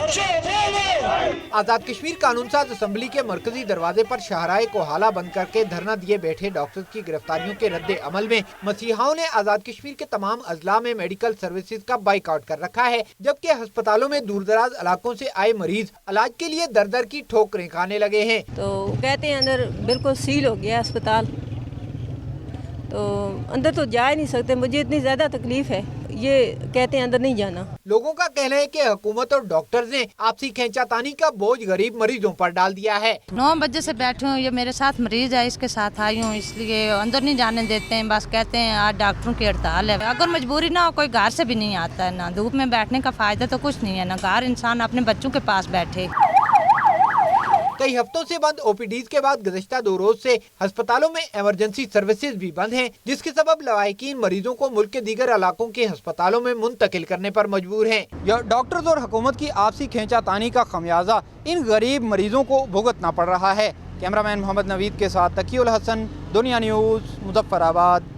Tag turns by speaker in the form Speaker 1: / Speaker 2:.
Speaker 1: आजाद कश्मीर कानून साज असम्बली के मरकजी दरवाजे पर शाहराए को हाला बंद करके धरना दिए बैठे डॉक्टर्स की गिरफ्तारियों के रद्दे अमल में मसीहाओं ने आजाद कश्मीर के तमाम अजला में मेडिकल सर्विसेज का बाइकआउट कर रखा है, जबकि अस्पतालों में दूर दराज इलाकों से आए मरीज इलाज के लिए दर दर की ठोकरें खाने लगे हैं।
Speaker 2: तो कहते हैं अंदर बिल्कुल सील हो गया अस्पताल, तो अंदर तो जा ही नहीं सकते। मुझे इतनी ज्यादा तकलीफ है, ये कहते हैं अंदर नहीं जाना।
Speaker 1: लोगों का कहना है कि हुकूमत और डॉक्टर्स ने आपसी खींचातानी का बोझ गरीब मरीजों पर डाल दिया है।
Speaker 3: 9 बजे से बैठी हूँ, ये मेरे साथ मरीज है, इसके साथ आई हूँ, इसलिए अंदर नहीं जाने देते हैं। बस कहते हैं आज डॉक्टरों की हड़ताल है। अगर मजबूरी ना हो, कोई घर से भी नहीं आता है। ना धूप में बैठने का फायदा तो कुछ नहीं है, ना घर इंसान अपने बच्चों के पास बैठे।
Speaker 1: कई हफ्तों से बंद ओपीडीज के बाद गुज़िश्ता 2 रोज से अस्पतालों में इमरजेंसी सर्विसेज भी बंद हैं, जिसके सबब लवाहिकीन मरीजों को मुल्क के दीगर इलाकों के अस्पतालों में मुंतकिल करने पर मजबूर हैं। डॉक्टर्स और हुकूमत की आपसी खींचातानी का खमियाजा इन गरीब मरीजों को भुगतना पड़ रहा है। कैमरामैन मोहम्मद नवीद के साथ तकीउल हसन, दुनिया न्यूज़, मुजफ्फराबाद।